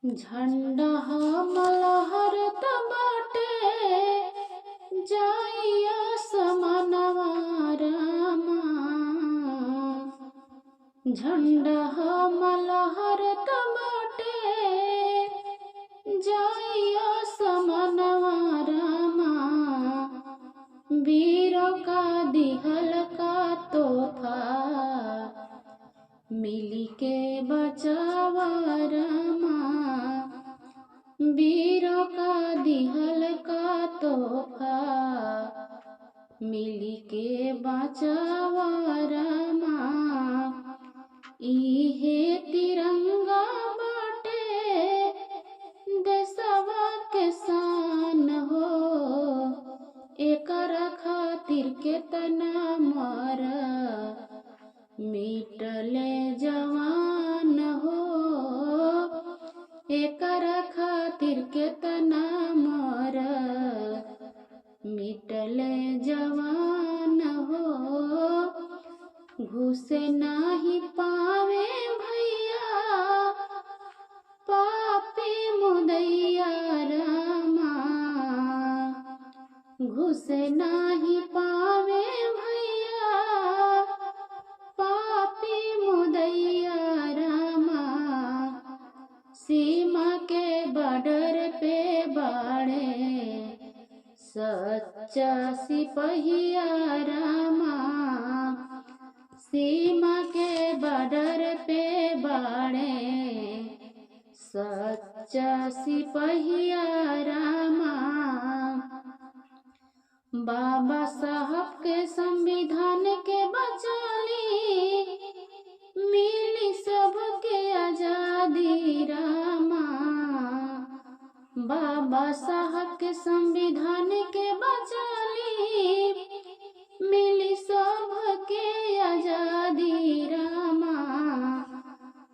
झंडा हमल हरत बाटे जाइया समनवा रामा। झंडा हमल हरत बाटे जाइया समनवा रामा। वीरों का दिहल का तोहफा मिली के बचावा रामा। वीरों का दिहल का तोहफा मिली के बचावा रामा। इहे तिरंगा बाटे देशवा के शान हो। एकरा खातिर केतना मर मिटले जवान हो। एकरा खातिर केतना मर मिटले जवान हो। घुसे नाही पावे भैया पापी मुदैया रामा। घुसे नाही पावे भैया पापी मुदैया रामा। सीमा के बॉर्डर पे बाड़े सच्चा सिपहिया रामा। सीमा के बॉर्डर पे बाड़े सच्चा सिपहिया रामा। बाबा साहब के संविधान के बचाली मिली सबके आजादी रामा। बाबा साहब के संविधान के बचाली मिली सबके आजादी रामा।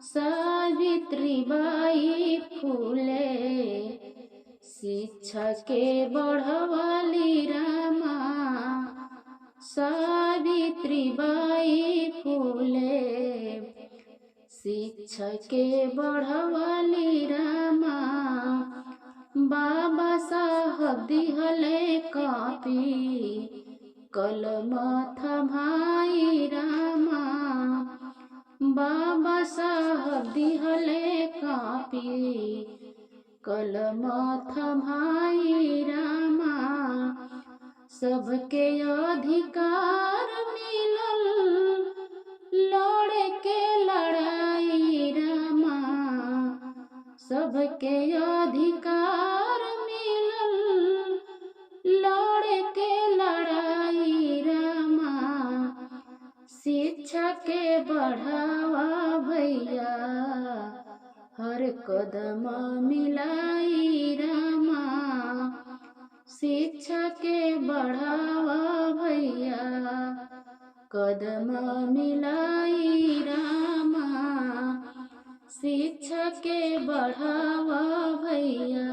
सावित्रीबाई फूले शिक्षा के बढ़वाली रामा। सावित्रीबाई फूले शिक्षा के बढ़वाली रामा। बाबा साहब दिहले कापी कलम थमाई रामा। बाबा साहब दिहले कापी कलम थमाई रामा। सबके अधिकार मिलल लड़े के लड़ाई रामा। सबके अधिकार मिलल लड़े के लड़ाई रामा। शिक्षा के बढ़ावा भैया हर कदम मिलाई रामा। शिक्षा के बढ़ावा भैया कदम मिलाई रामा। शिक्षा के बढ़ावा भैया।